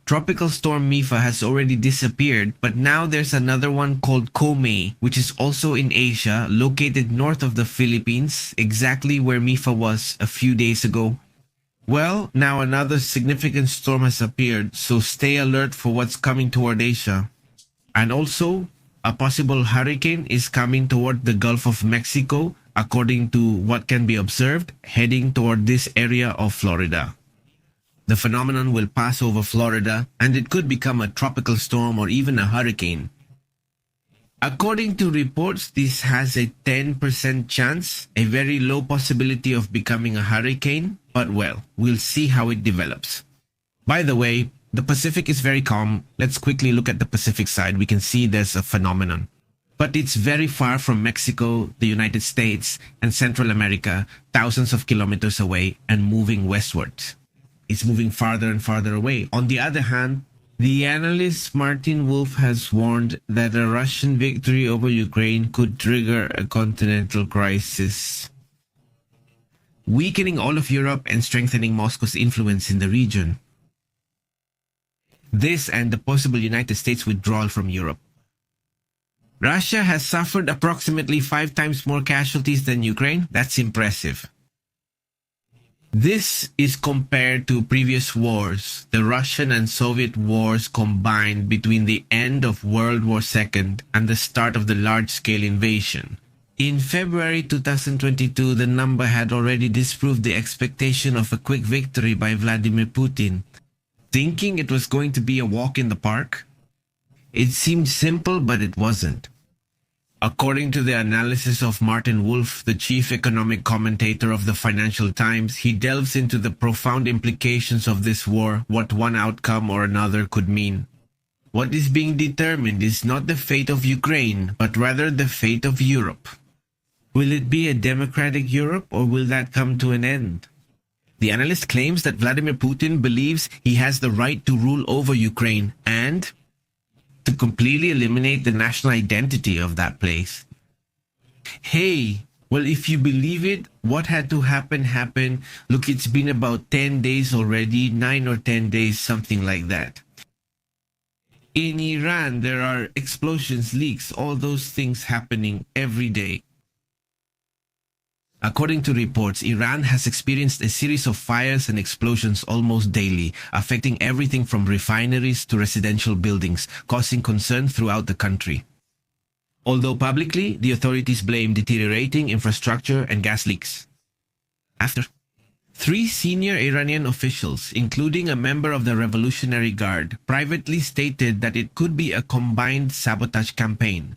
Tropical storm Mifa has already disappeared, but now there's another one called Komei, which is also in Asia, located north of the Philippines, exactly where Mifa was a few days ago. Well, now another significant storm has appeared, so stay alert for what's coming toward Asia. And also, a possible hurricane is coming toward the Gulf of Mexico, according to what can be observed, heading toward this area of Florida. The phenomenon will pass over Florida, and it could become a tropical storm or even a hurricane. According to reports, this has a 10% chance, a very low possibility of becoming a hurricane, but well, we'll see how it develops. By the way, the Pacific is very calm. Let's quickly look at the Pacific side. We can see there's a phenomenon. But it's very far from Mexico, the United States, and Central America, thousands of kilometers away and moving westwards. It's moving farther and farther away. On the other hand, the analyst Martin Wolf has warned that a Russian victory over Ukraine could trigger a continental crisis, weakening all of Europe and strengthening Moscow's influence in the region. This and the possible United States withdrawal from Europe. Russia has suffered approximately 5 times more casualties than Ukraine. That's impressive. This is compared to previous wars, the Russian and Soviet wars combined between the end of World War II and the start of the large-scale invasion. In February 2022, the number had already disproved the expectation of a quick victory by Vladimir Putin. Thinking it was going to be a walk in the park? It seemed simple, but it wasn't. According to the analysis of Martin Wolf, the chief economic commentator of the Financial Times, he delves into the profound implications of this war, what one outcome or another could mean. What is being determined is not the fate of Ukraine, but rather the fate of Europe. Will it be a democratic Europe, or will that come to an end? The analyst claims that Vladimir Putin believes he has the right to rule over Ukraine and to completely eliminate the national identity of that place. Hey, well, if you believe it, what had to happen happened. Look, it's been about 10 days already, 9 or 10 days, something like that. In Iran, there are explosions, leaks, all those things happening every day. According to reports, Iran has experienced a series of fires and explosions almost daily, affecting everything from refineries to residential buildings, causing concern throughout the country. Although publicly, the authorities blame deteriorating infrastructure and gas leaks. After 3 senior Iranian officials, including a member of the Revolutionary Guard, privately stated that it could be a combined sabotage campaign.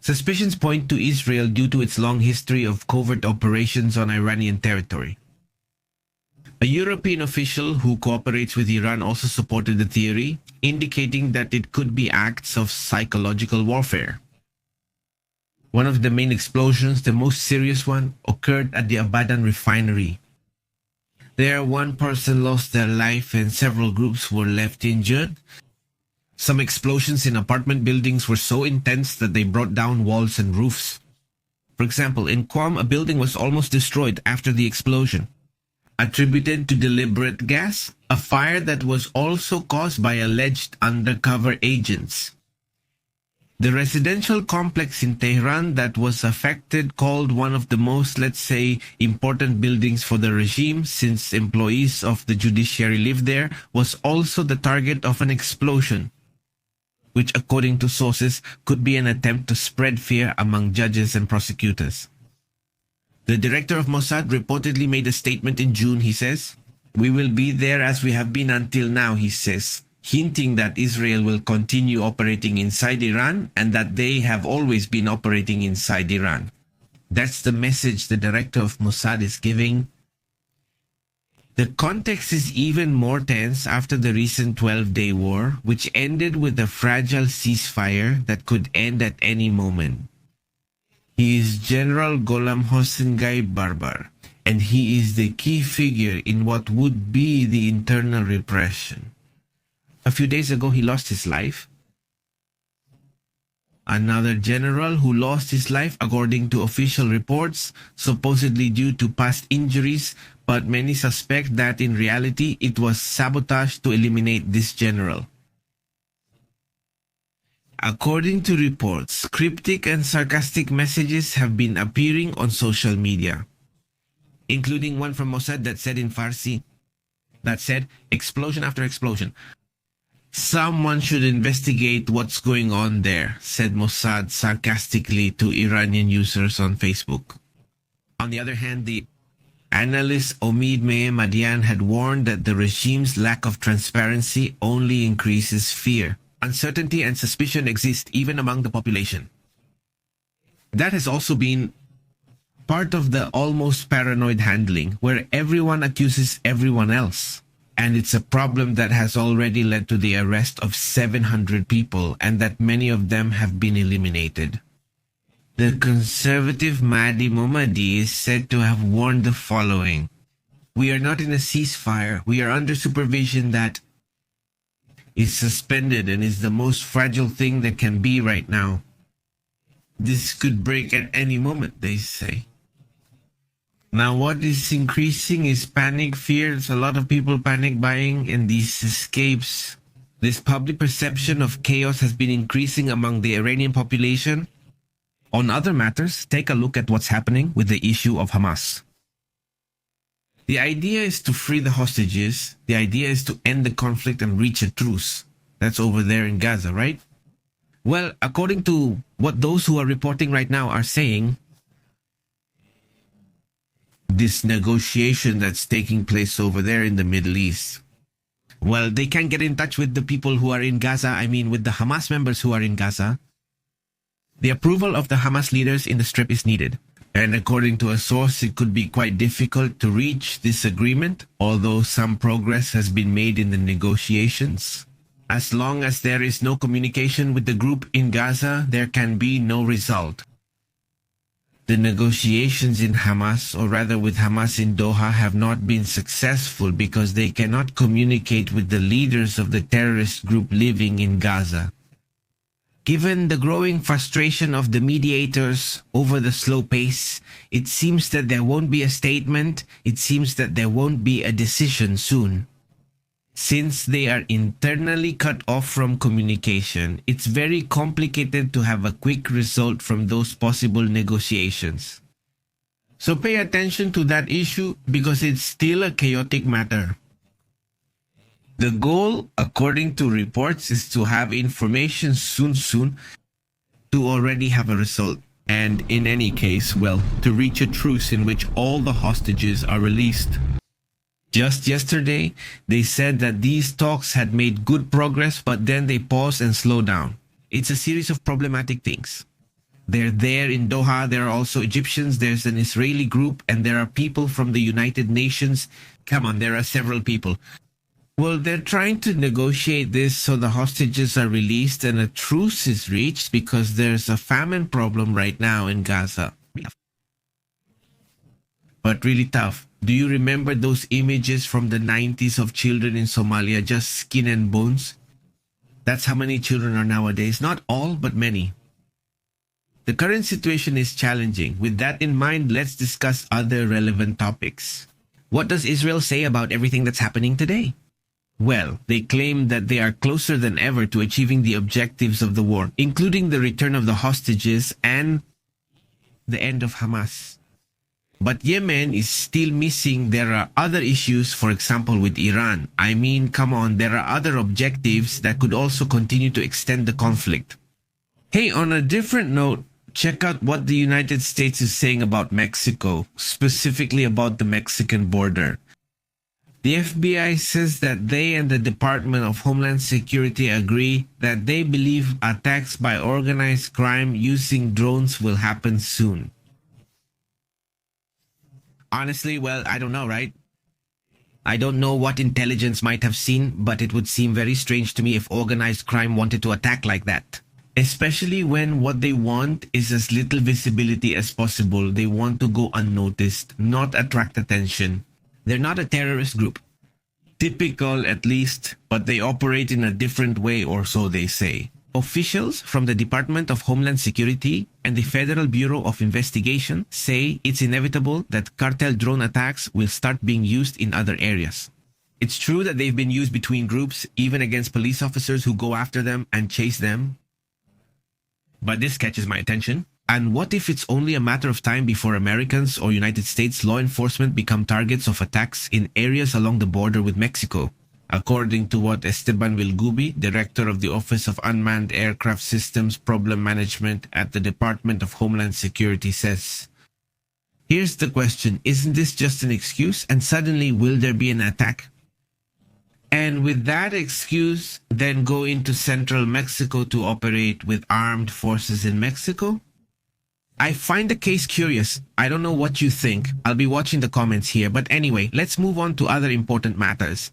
Suspicions point to Israel due to its long history of covert operations on Iranian territory. A European official who cooperates with Iran also supported the theory, indicating that it could be acts of psychological warfare. One of the main explosions, the most serious one, occurred at the Abadan refinery. There, 1 person lost their life and several groups were left injured. Some explosions in apartment buildings were so intense that they brought down walls and roofs. For example, in Qom, a building was almost destroyed after the explosion. Attributed to deliberate gas, a fire that was also caused by alleged undercover agents. The residential complex in Tehran that was affected, called one of the most, let's say, important buildings for the regime since employees of the judiciary live there, was also the target of an explosion, which according to sources could be an attempt to spread fear among judges and prosecutors. The director of Mossad reportedly made a statement in June, he says. "We will be there as we have been until now," he says, hinting that Israel will continue operating inside Iran and that they have always been operating inside Iran. That's the message the director of Mossad is giving. The context is even more tense after the recent 12-day war, which ended with a fragile ceasefire that could end at any moment. He is General Gholam Hossein Ghaib Barbar, and he is the key figure in what would be the internal repression. A few days ago, he lost his life. Another general who lost his life according to official reports, supposedly due to past injuries, but many suspect that in reality it was sabotage to eliminate this general. According to reports, cryptic and sarcastic messages have been appearing on social media, including one from Mossad that said in Farsi, that said, explosion after explosion. Someone should investigate what's going on there, said Mossad sarcastically to Iranian users on Facebook. On the other hand, the analyst Omid Mehmadian had warned that the regime's lack of transparency only increases fear. Uncertainty and suspicion exist even among the population. That has also been part of the almost paranoid handling, where everyone accuses everyone else. And it's a problem that has already led to the arrest of 700 people and that many of them have been eliminated. The conservative Mahdi Mohammadi is said to have warned the following. We are not in a ceasefire. We are under supervision that is suspended and is the most fragile thing that can be right now. This could break at any moment, they say. Now, what is increasing is panic, fears, a lot of people panic buying, and these escapes. This public perception of chaos has been increasing among the Iranian population. On other matters, take a look at what's happening with the issue of Hamas. The idea is to free the hostages. The idea is to end the conflict and reach a truce. That's over there in Gaza, right? Well, according to what those who are reporting right now are saying, this negotiation that's taking place over there in the Middle East, well, they can't get in touch with the people who are in Gaza. I mean, with the Hamas members who are in Gaza. The approval of the Hamas leaders in the Strip is needed. And according to a source, it could be quite difficult to reach this agreement, although some progress has been made in the negotiations. As long as there is no communication with the group in Gaza, there can be no result. The negotiations in Hamas, or rather with Hamas in Doha, have not been successful because they cannot communicate with the leaders of the terrorist group living in Gaza. Given the growing frustration of the mediators over the slow pace, it seems that there won't be a statement, it seems that there won't be a decision soon. Since they are internally cut off from communication, it's very complicated to have a quick result from those possible negotiations. So pay attention to that issue because it's still a chaotic matter. The goal, according to reports, is to have information soon to already have a result. And in any case, well, to reach a truce in which all the hostages are released. Just yesterday, they said that these talks had made good progress, but then they paused and slowed down. It's a series of problematic things. They're there in Doha, there are also Egyptians, there's an Israeli group, and there are people from the United Nations. Come on, there are several people. Well, they're trying to negotiate this so the hostages are released and a truce is reached because there's a famine problem right now in Gaza. But really tough. Do you remember those images from the 90s of children in Somalia, just skin and bones? That's how many children are nowadays. Not all, but many. The current situation is challenging. With that in mind, let's discuss other relevant topics. What does Israel say about everything that's happening today? Well, they claim that they are closer than ever to achieving the objectives of the war, including the return of the hostages and the end of Hamas. But Yemen is still missing. There are other issues, for example, with Iran. I mean, come on, there are other objectives that could also continue to extend the conflict. Hey, on a different note, check out what the United States is saying about Mexico, specifically about the Mexican border. The FBI says that they and the Department of Homeland Security agree that they believe attacks by organized crime using drones will happen soon. Honestly, well, I don't know, right? I don't know what intelligence might have seen, but it would seem very strange to me if organized crime wanted to attack like that. Especially when what they want is as little visibility as possible. They want to go unnoticed, not attract attention. They're not a terrorist group. Typical, at least, but they operate in a different way, or so they say. Officials from the Department of Homeland Security and the Federal Bureau of Investigation say it's inevitable that cartel drone attacks will start being used in other areas. It's true that they've been used between groups, even against police officers who go after them and chase them. But this catches my attention. And what if it's only a matter of time before Americans or United States law enforcement become targets of attacks in areas along the border with Mexico? According to what Esteban Vilgubi, director of the Office of Unmanned Aircraft Systems Problem Management at the Department of Homeland Security, says. Here's the question, isn't this just an excuse and suddenly will there be an attack? And with that excuse, then go into central Mexico to operate with armed forces in Mexico? I find the case curious. I don't know what you think. I'll be watching the comments here. But anyway, let's move on to other important matters.